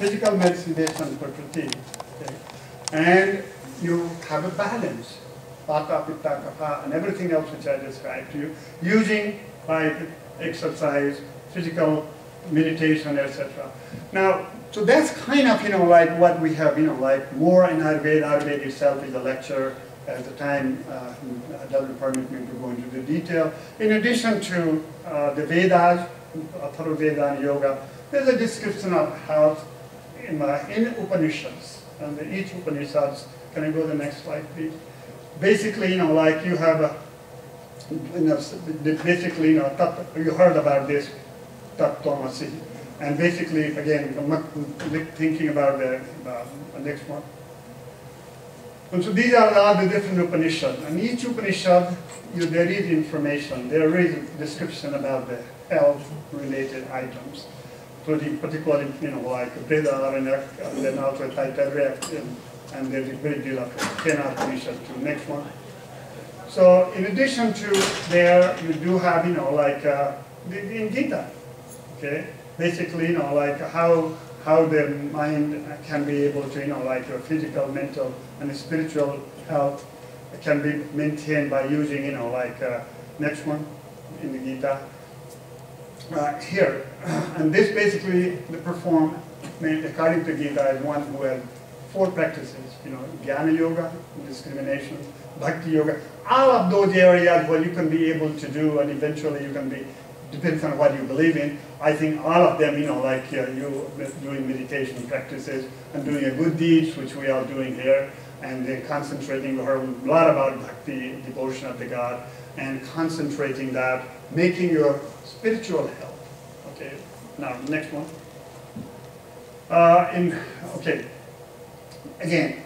physical medicine based on Prakriti, okay? And you have a balance, Vata, Pitta, Kapha, and everything else which I described to you, using by exercise, physical meditation, etc. Now, so that's kind of, like what we have, like more in Ayurveda. Ayurveda itself is a lecture. At the time, doesn't permit me to go into the detail. In addition to the Vedas, Atharva Veda and Yoga, there's a description of health in Upanishads. And each Upanishads, can I go to the next slide, please? Basically, like you have basically, you heard about this, Tattvamasi. And basically, again, thinking about the next one. And so these are all the different Upanishads. And each Upanishad, there is information, there is a description about the health-related items. So particularly, like Veda and then also Taittiriya, and there's a great deal of Kena Upanishad too. Next one. So in addition to there, you do have, like in Gita, okay? Basically, like how the mind can be able to, like your physical, mental, and spiritual health can be maintained by using, like next one in the Gita. Here, and this basically according to Gita, is one who has 4 practices, Jnana Yoga, discrimination, Bhakti Yoga, all of those areas where you can be able to do, and eventually you can be, depends on what you believe in. I think all of them, like you doing meditation practices and doing a good deeds, which we are doing here, and then concentrating, we heard a lot about bhakti, devotion of the God, and concentrating that, making your spiritual health. Okay, now next one. Okay, again,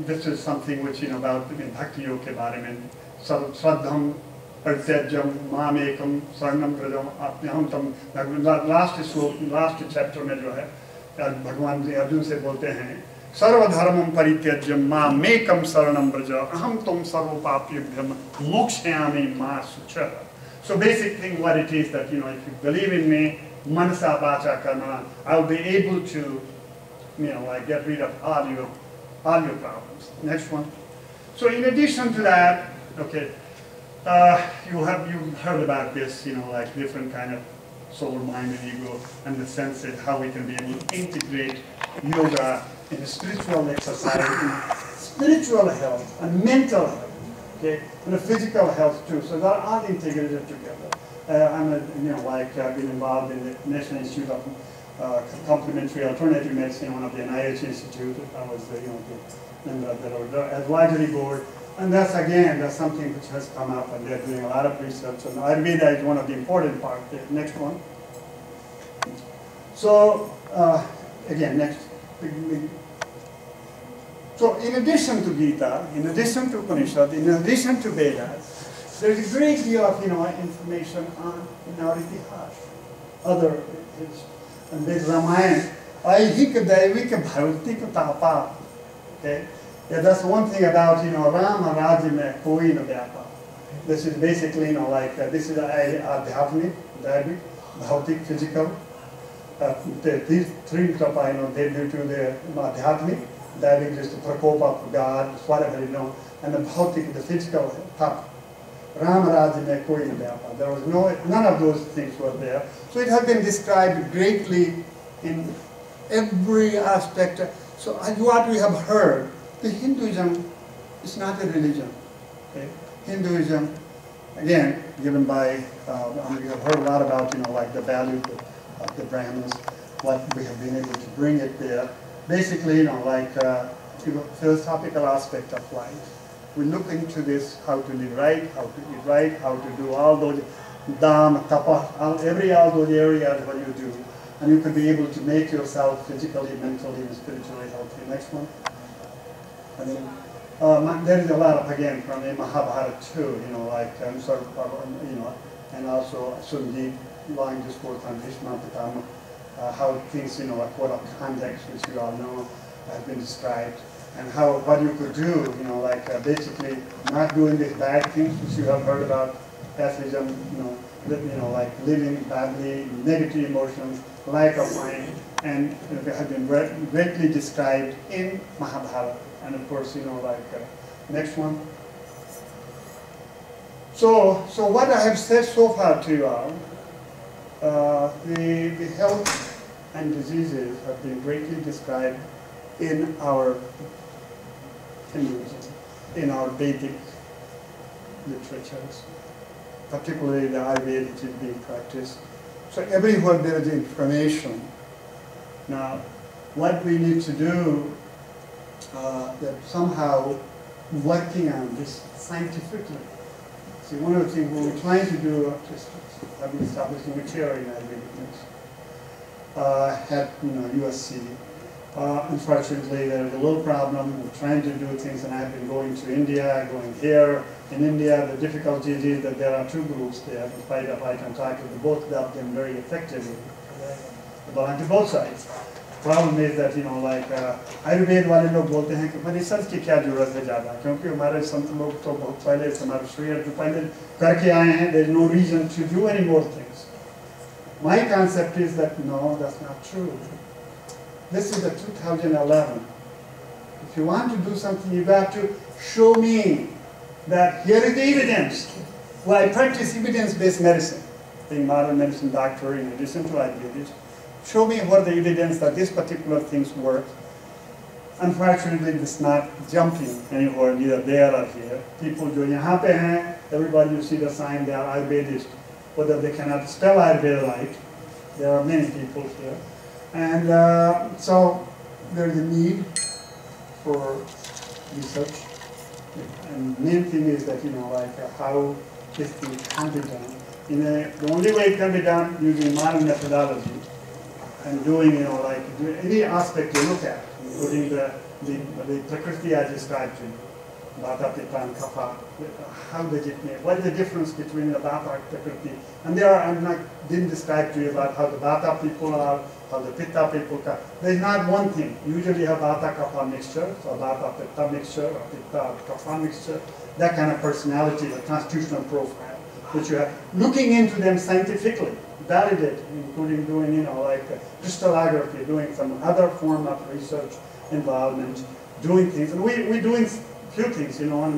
this is something which, about bhakti yoga ke bare mein, Swadham, Partyajam, Mamekam, Sarnam Pradam, Apyam Tam, last chapter में जो है, भगवान जी अर्जुन से बोलते हैं, सर्वधर्मं परित्यज्य मामेकं शरणं व्रज, अहं त्वं सर्वपापेभ्यः मोक्षयामि मा शुचः. So basic thing what it is that, if you believe in me, manasa vacha karma, I'll be able to, like get rid of all your problems. Next one. So in addition to that, okay, you heard about this, like different kind of soul, mind, and ego, and the senses, how we can be able to integrate yoga in spiritual exercise, in spiritual health, and mental health, okay, and the physical health too. So they're all integrated together. I'm been involved in the National Institute of Complementary Alternative Medicine, one of the NIH Institute. I was the member of the advisory board. And that's something which has come up, and they're doing a lot of research. And Ayurveda is one of the important parts. Next one. So, again, next. So, in addition to Gita, in addition to Upanishad, in addition to Vedas, there's a great deal of information on our Itihas, other, and there's Ramayana. Aihika Daivika Bhautika Tapa. Okay? Yeah, that's one thing about, Rama Rajya mein koi na vyapa. This is basically, this is adhyatmic, daivic, bhautik, physical. These 3 tapa, they due to the adhyatmic, daivic is the prakop of God, whatever, and the bhautik, the physical tap. Rama Rajya mein koi na vyapa. There was none of those things were there. So it has been described greatly in every aspect. So what we have heard, the Hinduism is not a religion. Okay? Hinduism, again, given by, we have heard a lot about, like the value of the Brahmins, what we have been able to bring it there. Basically, like philosophical aspect of life. We look into this, how to live right, how to eat right, how to do all those dam, tapa, all those areas what you do. And you can be able to make yourself physically, mentally, and spiritually healthy. Next one. And then, there is a lot of, again, from the Mahabharata too, like, and also Sunji, long discourse on Bhishma Pitama, how things, a code of conduct, which you all know, has been described, and what you could do, like basically not doing these bad things, which you have heard about, pessimism, like living badly, negative emotions, lack of mind, and they have been greatly described in Mahabharata. And of course, next one. So what I have said so far to you all, the health and diseases have been greatly described in our Hinduism, in our Vedic literatures, particularly the Ayurveda which is being practiced. So everywhere there is information. Now, what we need to do, that somehow working on this scientifically. See, one of the things we were trying to do, just having established a chair in Ayurvedic medicine, at USC. Unfortunately, there is a little problem with trying to do things, and I've been going to India, going here. In India, the difficulty is that there are two groups there. In spite of I can talk to both of them very effectively. They belong to both sides. Problem is that Ayurveda वाले लोग बोलते हैं कि research की क्या जरूरत है ज़्यादा, क्योंकि हमारे संत लोग तो बहुत पहले हमारे श्रेय जो पहले करके आए हैं. There is no reason to do any more things. My concept is that no, that's not true. This is the 2011. If you want to do something, you got to show me that here is the evidence. Well, I practice evidence-based medicine, being modern medicine doctor in addition to Ayurvedic. Show me what the evidence that this particular things work. Unfortunately, it's not jumping anywhere, neither there or here. People जो यहाँ पे हैं, everybody you see the sign, they are Ayurvedists. Whether they cannot spell Ayurveda right, there are many people here. And so there's a need for research. And the main thing is that, how this thing can be done. The only way it can be done using modern methodology and doing, any aspect you look at, including the prakriti I described to you, Vata, Pitta, and Kapha. How does it make? What is the difference between the Vata and prakriti? And didn't describe to you about how the Vata people are, how the Pitta people are. There's not one thing. Usually you have Vata Kapha mixture, so Vata Pitta mixture, or Pitta Kapha mixture, that kind of personality, the constitutional profile, which you have. Looking into them scientifically, validate, including doing, crystallography, doing some other form of research involvement, doing things. And we're doing few things, in our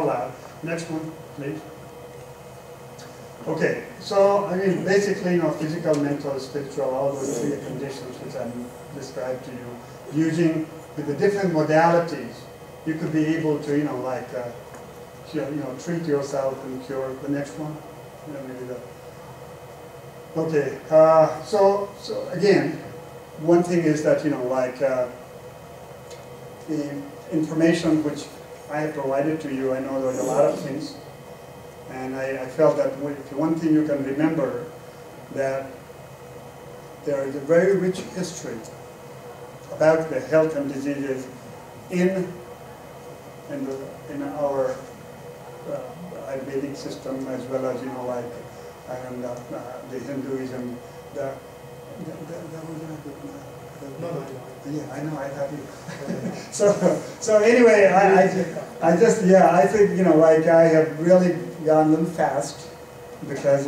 lab. Next one, please. Okay, so basically, physical, mental, spiritual, all those three conditions which I described to you, using with the different modalities, you could be able to, treat yourself and cure. The next one, maybe that. Okay, so again, one thing is that the information which I have provided to you, I know there are a lot of things. And I felt that one thing you can remember, that there is a very rich history about the health and diseases in our Ayurvedic system, as well as the Hinduism. Yeah, I know. I thought you. So anyway, I think I have really gone a little fast because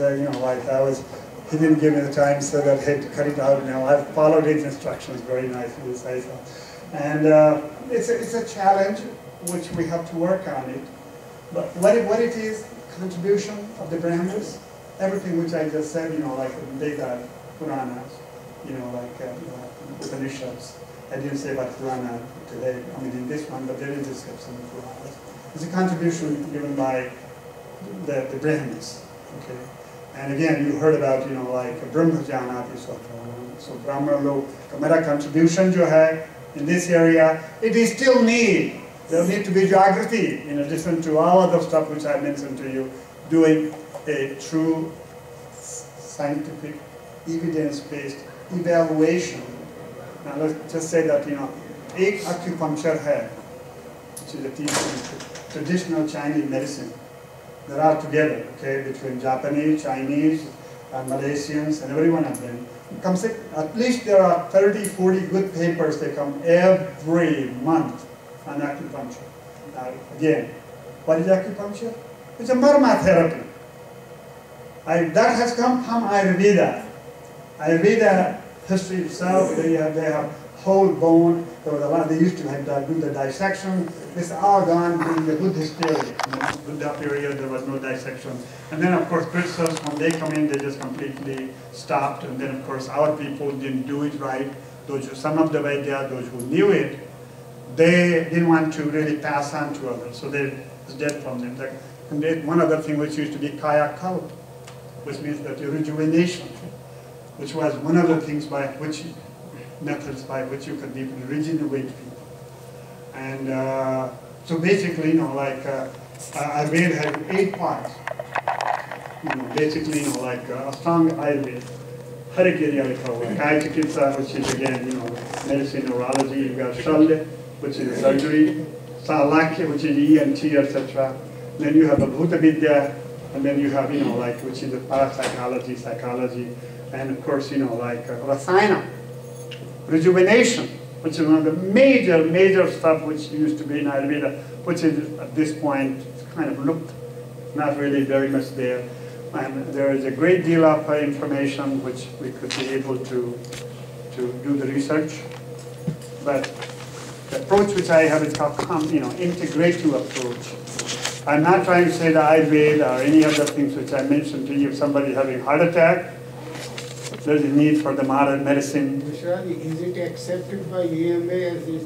he didn't give me the time, so that I had to cut it out. Now I've followed his instructions very nicely, and it's a challenge which we have to work on it. But what it is, contribution of the Brahmins, everything which I just said, Veda, Puranas, Upanishads. I didn't say about Purana today, in this one, but there is discussion in Puranas. It's a contribution given by the Brahmins, okay? And again, you heard about, Brahmajanati, so Brahma log, मेरा contribution जो है in this area, it is still need. There need to be Jagrati, in addition to all other stuff which I mentioned to you, doing a true scientific, evidence-based evaluation. Now let's just say that, एक acupuncture है, which is a traditional Chinese medicine. They're all together, okay, between Japanese, Chinese, and Malaysians, and every one of them. At least there are 30, 40 good papers that come every month on acupuncture. Now, again, what is acupuncture? It's a marma therapy. That has come from Ayurveda. Ayurveda history itself. They have whole bone. There was a lot. They used to have do the dissection. This all gone during the Buddhist period. In the Buddha period, there was no dissection. And then, of course, crystals, when they come in, they just completely stopped. And then, of course, our people didn't do it right. Those who, some of the Vaidya, those who knew it, they didn't want to really pass on to others. So they was dead from them. And then one other thing which used to be kaya kalp, which means that the rejuvenation, which was one of the things by which methods by which you could regenerate people. And so basically, Ayurveda had 8 parts. Basically, a strong Ayurveda. Harikiriya likha hua. Kaya Chikitsa, which is again, medicine, neurology. You got Shalya, which is surgery. Salakya, which is ENT, etc. Then you have the Bhuta Vidya, and then you have, which is the parapsychology, psychology, and of course, Rasayana. Rejuvenation, which is one of the major stuff which used to be in Ayurveda, which is at this point kind of looked not really very much there. And there is a great deal of information which we could be able to do the research. But the approach which I have is called integrative approach. I'm not trying to say the Ayurveda or any other things which I mentioned to you. If somebody having heart attack, there's a need for the modern medicine. Is it accepted by EMA as a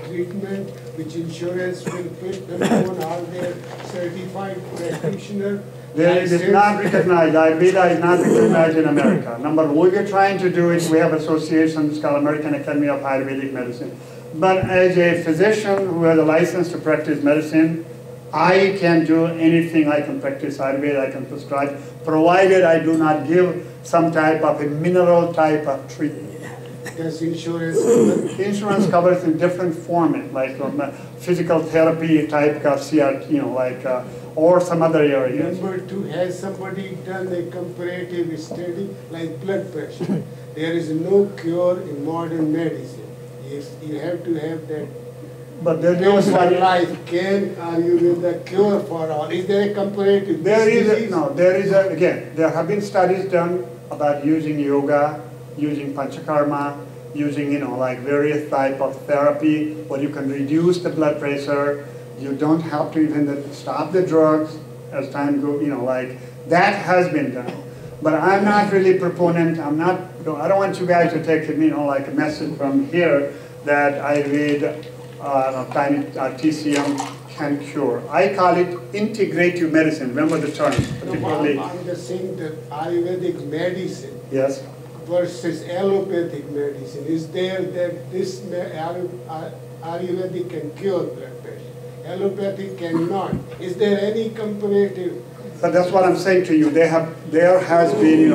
treatment which insurance will put them on? Are they certified practitioner? It is not recognized. Ayurveda is not recognized in America. Number one, we're trying to do it. We have associations called American Academy of Ayurvedic Medicine. But as a physician who has a license to practice medicine, I can do anything. I can practice Ayurveda, I can prescribe, provided I do not give some type of a mineral type of treatment. Does insurance cover? Insurance covers in different format, like physical therapy type of CRT, or some other areas. Number 2, has somebody done a comparative study like blood pressure? There is no cure in modern medicine. You have to have that. But there's no study. Life are you with the cure for all? Is there a comparative? There have been studies done about using yoga, using panchakarma, using various type of therapy where you can reduce the blood pressure. You don't have to even stop the drugs as time goes. That has been done. But I'm not really proponent. I don't want you guys to take a message from here that Ayurveda TCM can cure. I call it integrative medicine. Remember the term. Particularly. I'm just saying that Ayurvedic medicine versus allopathic medicine. Is there that this Ayurvedic can cure blood pressure? Allopathic cannot. Is there any comparative? But that's what I'm saying to you. There has been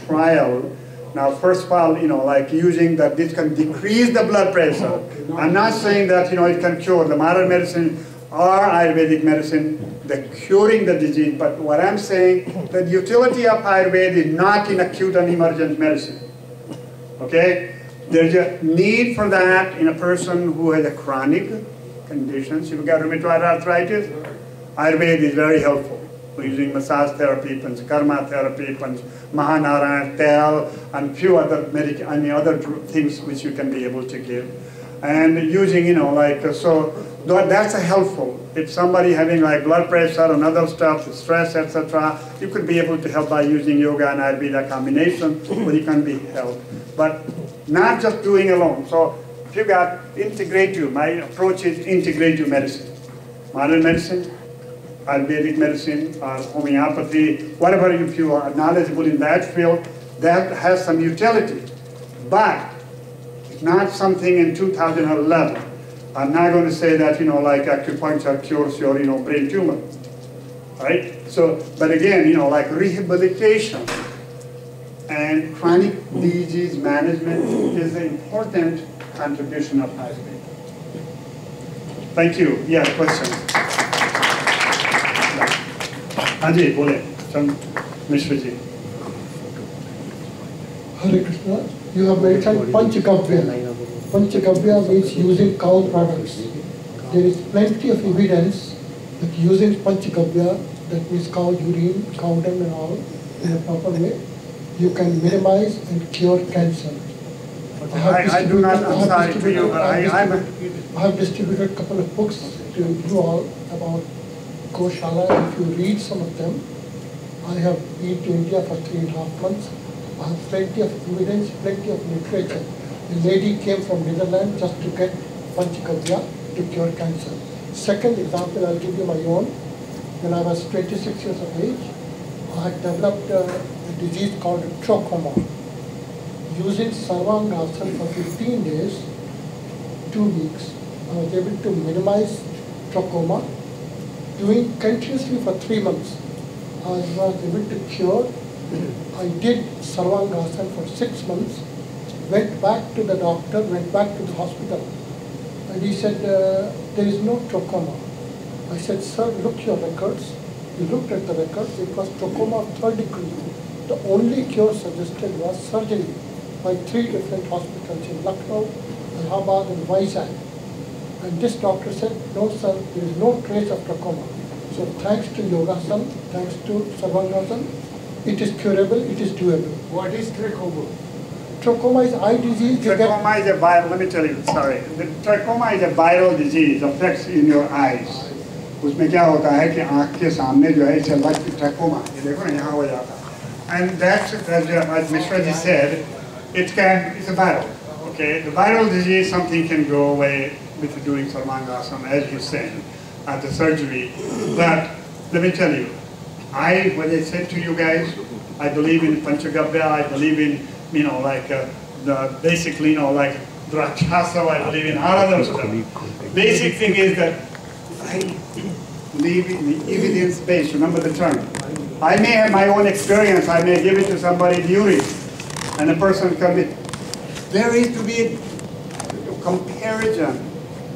trial. Now, first of all, using that this can decrease the blood pressure. I'm not saying that, it can cure. The modern medicine or Ayurvedic medicine, they're curing the disease. But what I'm saying, the utility of Ayurveda is not in acute and emergent medicine. Okay? There's a need for that in a person who has a chronic conditions. If you've got rheumatoid arthritis, Ayurveda is very helpful. We're using massage therapy, panchakarma therapy, Mahanarayana, tel, and few other other things which you can be able to give. And using, so that's a helpful. If somebody having blood pressure and other stuff, stress, etc., you could be able to help by using yoga and Ayurveda combination, where you can be helped. But not just doing alone. So if you got integrative, my approach is integrative medicine. Modern medicine, Ayurvedic medicine, or homeopathy, whatever, if you are knowledgeable in that field, that has some utility. But it's not something in 2011. I'm not going to say that, acupuncture cures your, brain tumor, right? So, but again, rehabilitation and chronic disease management is an important contribution of Ayurveda. Thank you. Yeah, question. Anji, bole, Mishra ji. Hare Krishna, you have mentioned Panchagavya. Panchagavya means using cow products. There is plenty of evidence that using Panchagavya, that means cow urine, cow dung and all, in a proper way, you can minimize and cure cancer. I do not, I'm sorry to you, but I have distributed a couple of books to you all about Goshala. If you read some of them, I have been to India for 3.5 months. I have plenty of evidence, plenty of literature. The lady came from Netherlands just to get Panchakavya to cure cancer. Second example, I'll give you my own. When I was 26 years of age, I had developed a disease called trachoma. Using Sarvangasana for 15 days, 2 weeks, I was able to minimize trachoma. Doing continuously for 3 months, I was able to cure. I did Sarvangasana for 6 months, went back to the doctor, went back to the hospital, and he said, there is no trachoma. I said, sir, look your records. He looked at the records, it was trachoma of 3rd degree. The only cure suggested was surgery by 3 different hospitals in Lucknow, Allahabad and Vizag. And this doctor said, no sir, there is no trace of trachoma. So thanks to Yogasana, thanks to Sarvangasana, it is curable, it is doable. What is trachoma? Trachoma is eye disease. Trachoma is a viral, let me tell you, sorry. The trachoma is a viral disease, affects in your eyes. उसमें क्या होता है कि आँख के सामने जो है इसे like trachoma, ये देखो ना यहाँ हो जाता है. And that's, as Mishra ji said, it's a viral, okay? The viral disease, something can go away with doing Sarvangasana, as you said, after surgery. But let me tell you, when I said to you guys, I believe in Panchagabya, I believe in, the basically, like Drakshasa, I believe in all other stuff. Basic thing is that I believe in the evidence-based, remember the term. I may have my own experience, I may give it to somebody during, and the person can be, there is to be a comparison,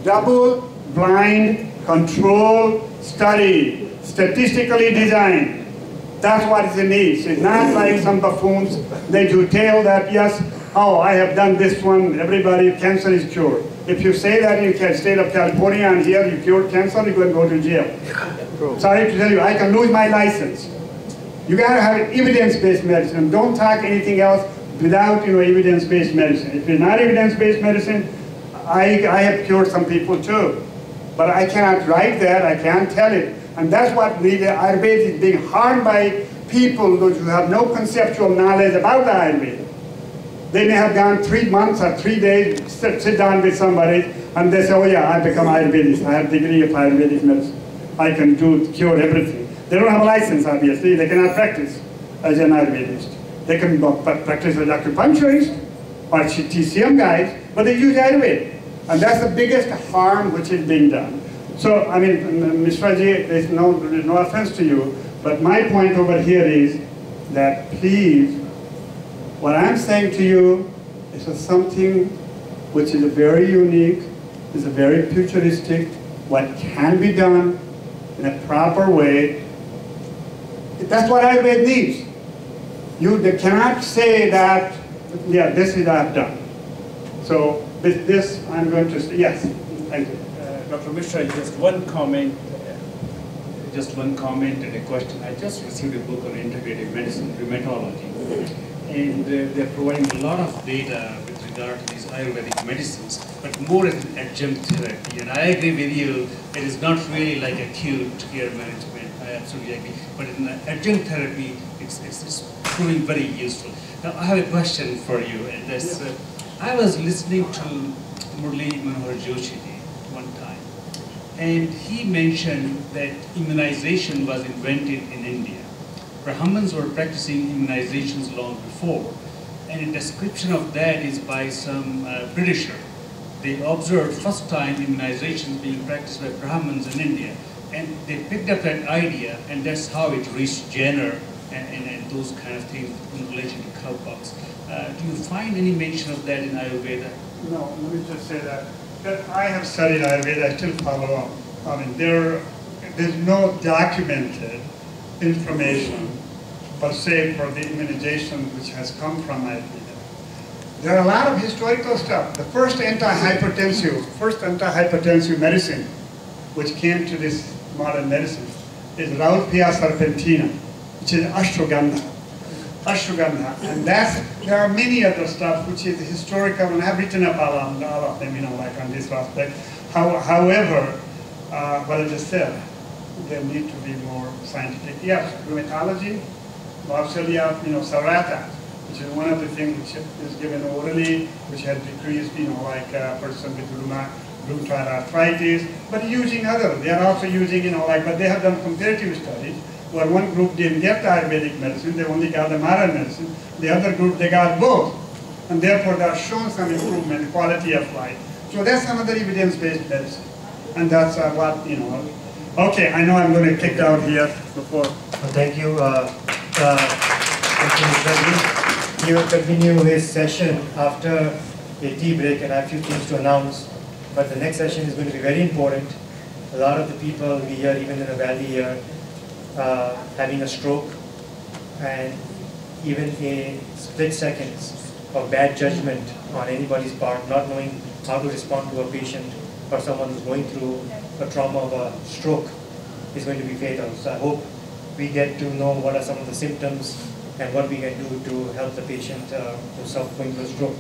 double-blind control study, statistically designed. That's what it needs. It's not like some buffoons, they do tell that, yes, oh, I have done this one, everybody, cancer is cured. If you say that in the state of California and here you cured cancer, you're going to go to jail. Sorry to tell you, I can lose my license. You got to have evidence-based medicine. Don't talk anything else without evidence-based medicine. If it's not evidence-based medicine, I have cured some people too. But I cannot write that, I can't tell it. And that's what the Ayurveda is being harmed by people who have no conceptual knowledge about the Ayurveda. They may have gone 3 months or 3 days, sit down with somebody, and they say, oh yeah, I become Ayurvedist. I have a degree of Ayurvedic medicine. I can cure everything. They don't have a license, obviously. They cannot practice as an Ayurvedist. They can practice as acupuncturist or TCM guys, but they use Ayurveda. And that's the biggest harm which is being done. So, I mean, Mishra ji, there's no offense to you, but my point over here is that please, what I'm saying to you is something which is very unique, is very futuristic, what can be done in a proper way. That's what Ayurveda needs. They cannot say that, yeah, this is I've done. So with this, I'm going to say, yes, thank you. Dr. Mishra, just one comment and a question. I just received a book on integrative medicine, rheumatology, and they're providing a lot of data with regard to these Ayurvedic medicines, but more as an adjunct therapy. And I agree with you, it is not really like acute care management. I absolutely agree. But in adjunct therapy, it's proving very useful. Now, I have a question for you, and that's, I was listening to Murli Manohar Joshi one time, and he mentioned that immunization was invented in India. Brahmins were practicing immunizations long before, and a description of that is by some Britisher. They observed first time immunizations being practiced by Brahmins in India, and they picked up that idea, and that's how it reached Jenner and those kind of things in relation to cowpox. Do you find any mention of that in Ayurveda? No, let me just say that I have studied Ayurveda, I still follow up. I mean, there's no documented information per se for the immunization which has come from Ayurveda. There are a lot of historical stuff. The first antihypertensive medicine which came to this modern medicine is Raufia serpentina, which is ashwagandha. ashwagandha, and there are many other stuff which is historical, and I've written up all of them, like on this aspect. However, what I just said, there need to be more scientific. Yes, rheumatology, Bacteria, Sarata, which is one of the things which is given orally, which has decreased, like a person with rheumatoid arthritis, but using others. They are also using, but they have done comparative studies where one group didn't get the Ayurvedic medicine, they only got the modern medicine. The other group, they got both. And therefore, they have shown some improvement in quality of life. So that's another evidence-based medicine. And that's what, Okay, I know I'm going to kick out here before. Thank you. He will continue his session after a tea break, and I have a few things to announce. But the next session is going to be very important. A lot of the people we hear, even in the valley here, having a stroke, and even a split seconds of bad judgment on anybody's part, not knowing how to respond to a patient or someone who's going through a trauma of a stroke is going to be fatal. So I hope we get to know what are some of the symptoms and what we can do to help the patient who's going through a stroke.